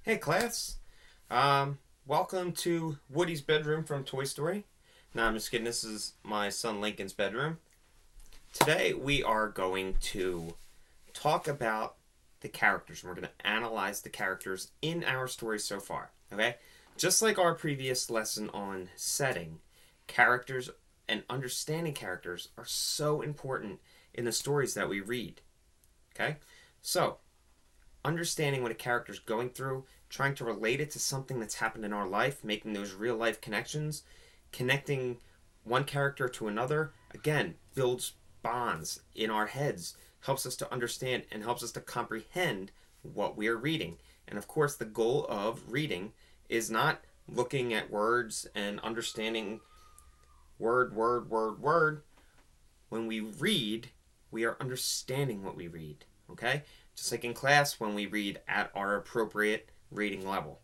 Hey class, welcome to Woody's bedroom from Toy Story. No, I'm just kidding. This is my son Lincoln's bedroom. Today we are going to talk about the characters, and we're going to analyze the characters in our story so far. Okay, just like our previous lesson on setting, characters and understanding characters are so important in the stories that we read. Okay, so understanding what a character's going through, trying to relate it to something that's happened in our life, making those real life connections, connecting one character to another, again, builds bonds in our heads, helps us to understand and helps us to comprehend what we are reading. And of course, the goal of reading is not looking at words and understanding word. When we read, we are understanding what we read. Okay? Just like in class when we read at our appropriate reading level.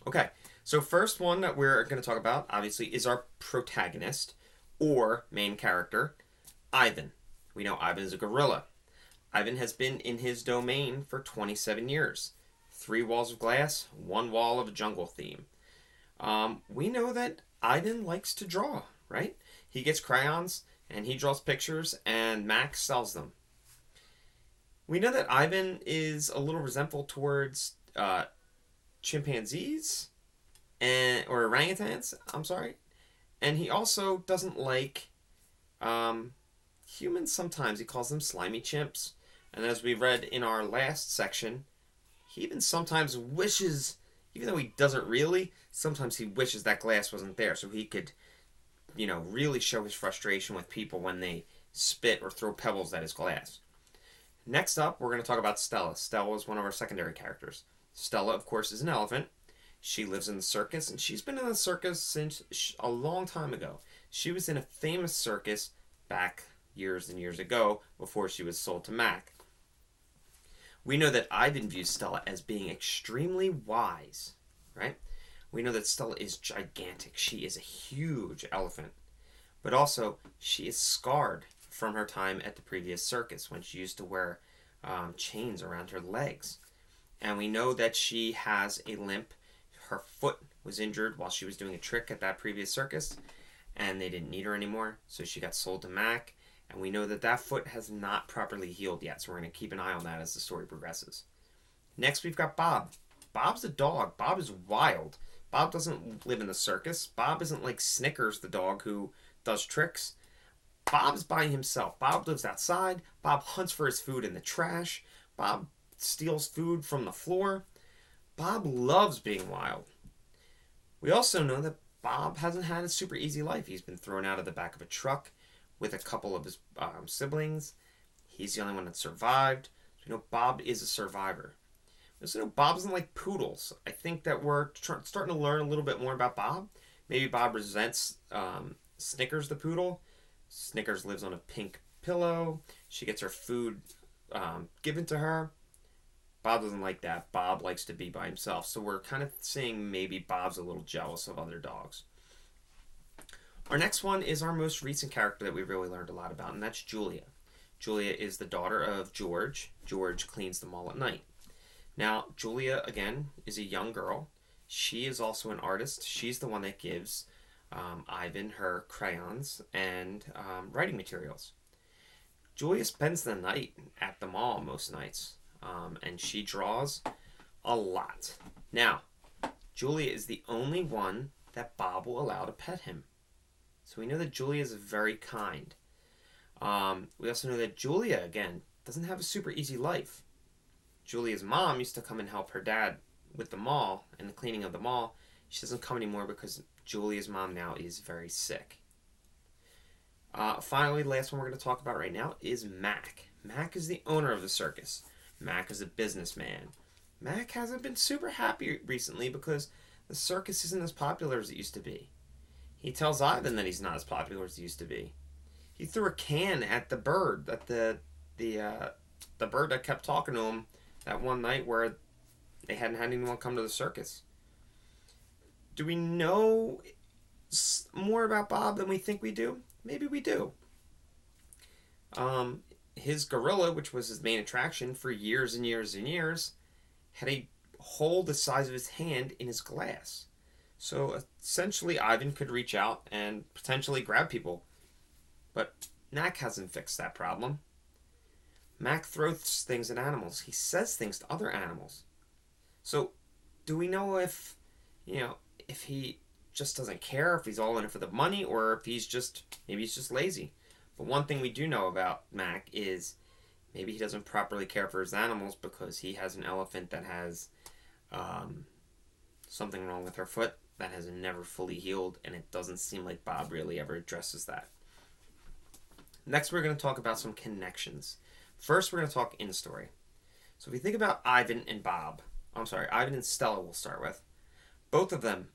Okay, so first one that we're going to talk about, obviously, is our protagonist or main character, Ivan. We know Ivan is a gorilla. Ivan has been in his domain for 27 years. 3 walls of glass, 1 wall of a jungle theme. We know that Ivan likes to draw, right? He gets crayons and he draws pictures, and Max sells them. We know that Ivan is a little resentful towards chimpanzees or orangutans. I'm sorry, and he also doesn't like humans. Sometimes he calls them slimy chimps. And as we read in our last section, he even sometimes wishes, even though he doesn't really, sometimes he wishes that glass wasn't there so he could, really show his frustration with people when they spit or throw pebbles at his glass. Next up, we're going to talk about Stella. Stella is one of our secondary characters. Stella, of course, is an elephant. She lives in the circus, and she's been in the circus since a long time ago. She was in a famous circus back years and years ago before she was sold to Mac. We know that Ivan views Stella as being extremely wise, right? We know that Stella is gigantic. She is a huge elephant. But also, she is scarred from her time at the previous circus when she used to wear chains around her legs. And we know that she has a limp. Her foot was injured while she was doing a trick at that previous circus, and they didn't need her anymore, so she got sold to Mac. And we know that that foot has not properly healed yet, so we're going to keep an eye on that as the story progresses. Next, we've got Bob. Bob's a dog. Bob is wild. Bob doesn't live in the circus. Bob isn't like Snickers, the dog who does tricks. Bob's by himself. Bob lives outside. Bob hunts for his food in the trash. Bob steals food from the floor. Bob loves being wild. We also know that Bob hasn't had a super easy life. He's been thrown out of the back of a truck with a couple of his siblings. He's the only one that survived. So we know Bob is a survivor. We also know Bob doesn't like poodles. I think that we're starting to learn a little bit more about Bob. Maybe Bob resents Snickers the poodle. Snickers lives on a pink pillow. She gets her food given to her. Bob doesn't like that. Bob likes to be by himself. So we're kind of seeing maybe Bob's a little jealous of other dogs. Our next one is our most recent character that we really learned a lot about, and that's Julia. Julia is the daughter of George. George cleans the mall at night. Now, Julia, again, is a young girl. She is also an artist. She's the one that gives Ivan her crayons and writing materials. Julia spends the night at the mall most nights, and she draws a lot. Now, Julia is the only one that Bob will allow to pet him. So we know that Julia is very kind. We also know that Julia, again, doesn't have a super easy life. Julia's mom used to come and help her dad with the mall and the cleaning of the mall. She doesn't come anymore because Julia's mom now is very sick. Finally, the last one we're going to talk about right now is Mac. Mac is the owner of the circus. Mac is a businessman. Mac hasn't been super happy recently because the circus isn't as popular as it used to be. He tells Ivan that he's not as popular as he used to be. He threw a can at the bird, at the bird that kept talking to him that one night where they hadn't had anyone come to the circus. Do we know more about Bob than we think we do? Maybe we do. His gorilla, which was his main attraction for years and years and years, had a hole the size of his hand in his glass. So essentially, Ivan could reach out and potentially grab people. But Mac hasn't fixed that problem. Mac throws things at animals. He says things to other animals. So, do we know if he just doesn't care, if he's all in it for the money, or if maybe he's just lazy? But one thing we do know about Mac is maybe he doesn't properly care for his animals because he has an elephant that has something wrong with her foot that has never fully healed, and it doesn't seem like Bob really ever addresses that. Next, we're going to talk about some connections. First, we're going to talk in story. So if we think about Ivan and Stella we'll start with. Both of them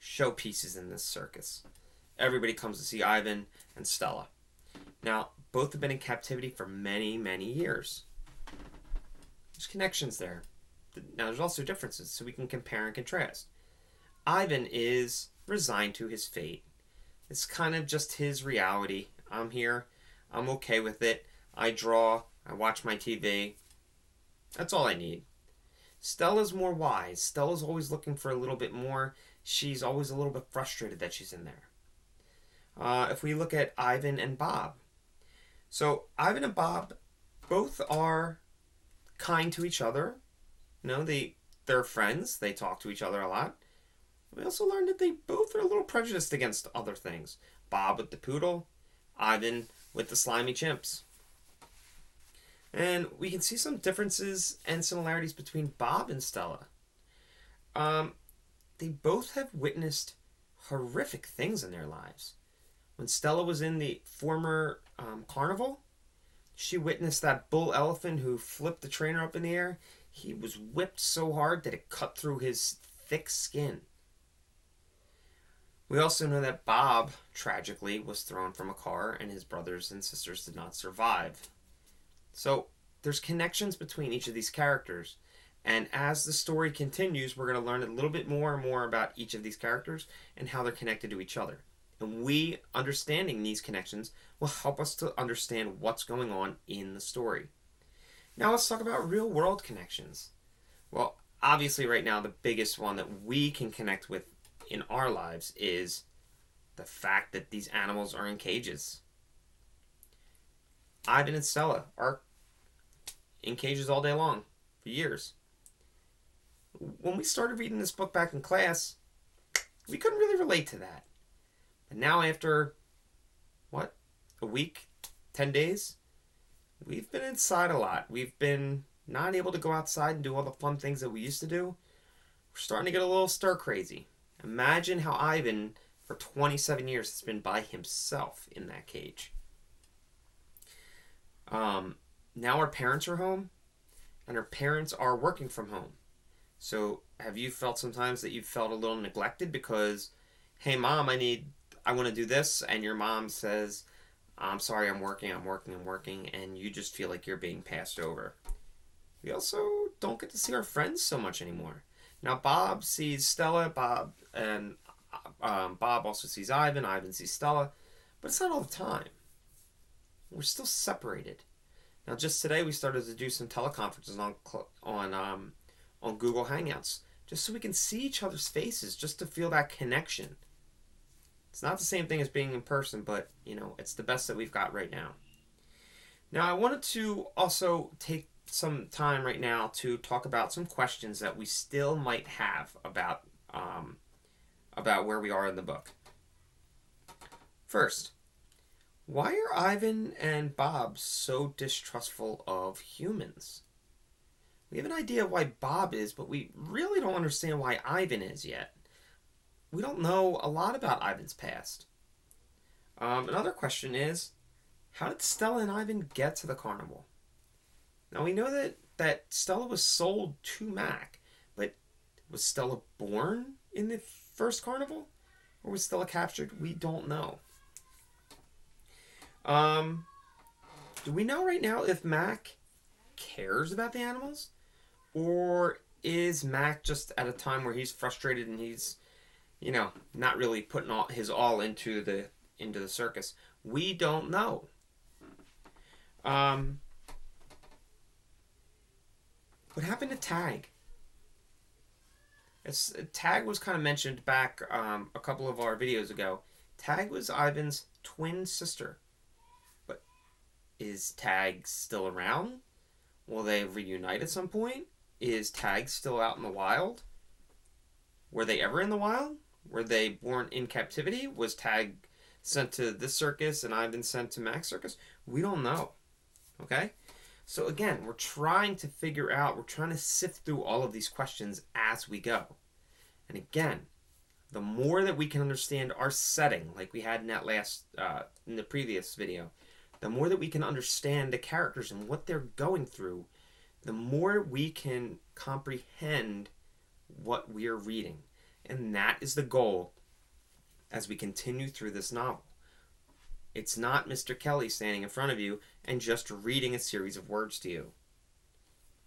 showpieces in this circus. Everybody comes to see Ivan and Stella. Now, both have been in captivity for many, many years. There's connections there. Now, there's also differences, so we can compare and contrast. Ivan is resigned to his fate. It's kind of just his reality. I'm here. I'm okay with it. I draw. I watch my TV. That's all I need. Stella's more wise. Stella's always looking for a little bit more. She's always a little bit frustrated that she's in there. If we look at Ivan and Bob. So Ivan and Bob both are kind to each other. They're friends. They talk to each other a lot. We also learned that they both are a little prejudiced against other things. Bob with the poodle, Ivan with the slimy chimps. And we can see some differences and similarities between Bob and Stella. They both have witnessed horrific things in their lives. When Stella was in the former carnival, she witnessed that bull elephant who flipped the trainer up in the air. He was whipped so hard that it cut through his thick skin. We also know that Bob, tragically, was thrown from a car and his brothers and sisters did not survive. So there's connections between each of these characters. And as the story continues, we're going to learn a little bit more and more about each of these characters and how they're connected to each other. And we, understanding these connections, will help us to understand what's going on in the story. Now let's talk about real-world connections. Well, obviously right now the biggest one that we can connect with in our lives is the fact that these animals are in cages. Ivan and Stella are in cages all day long for years. When we started reading this book back in class, we couldn't really relate to that. But now after, a week, 10 days, we've been inside a lot. We've been not able to go outside and do all the fun things that we used to do. We're starting to get a little stir crazy. Imagine how Ivan, for 27 years, has been by himself in that cage. Now our parents are home, and our parents are working from home. So have you felt sometimes that you've felt a little neglected because, hey mom, I want to do this, and your mom says, I'm sorry, I'm working, and you just feel like you're being passed over. We also don't get to see our friends so much anymore. Now Bob sees Stella, Bob also sees Ivan sees Stella, but it's not all the time. We're still separated. Now just today we started to do some teleconferences on Google Hangouts, just so we can see each other's faces, just to feel that connection. It's not the same thing as being in person, but it's the best that we've got right now. Now I wanted to also take some time right now to talk about some questions that we still might have about where we are in the book. First, why are Ivan and Bob so distrustful of humans? We have an idea of why Bob is, but we really don't understand why Ivan is yet. We don't know a lot about Ivan's past. Another question is, how did Stella and Ivan get to the carnival? Now we know that Stella was sold to Mac, but was Stella born in the first carnival? Or was Stella captured? We don't know. Do we know right now if Mac cares about the animals? Or is Mac just at a time where he's frustrated and he's, not really putting his all into the circus? We don't know. What happened to Tag? Tag was kind of mentioned back a couple of our videos ago. Tag was Ivan's twin sister. But is Tag still around? Will they reunite at some point? Is Tag still out in the wild? Were they ever in the wild? Were they born in captivity? Was Tag sent to this circus and Ivan sent to Mac's circus? We don't know. Okay? So again, we're trying to figure out, we're trying to sift through all of these questions as we go. And again, the more that we can understand our setting, like we had in that in the previous video, the more that we can understand the characters and what they're going through, the more we can comprehend what we're reading. And that is the goal as we continue through this novel. It's not Mr. Kelly standing in front of you and just reading a series of words to you.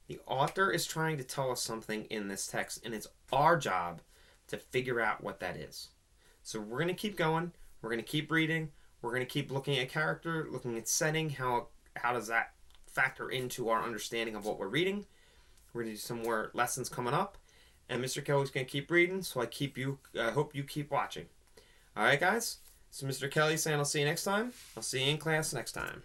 The author is trying to tell us something in this text, and it's our job to figure out what that is. So we're going to keep going. We're going to keep reading. We're going to keep looking at character, looking at setting, how does that factor into our understanding of what we're reading. We're going to do some more lessons coming up. And Mr. Kelly's going to keep reading, so I hope you keep watching. All right, guys? So Mr. Kelly saying I'll see you next time. I'll see you in class next time.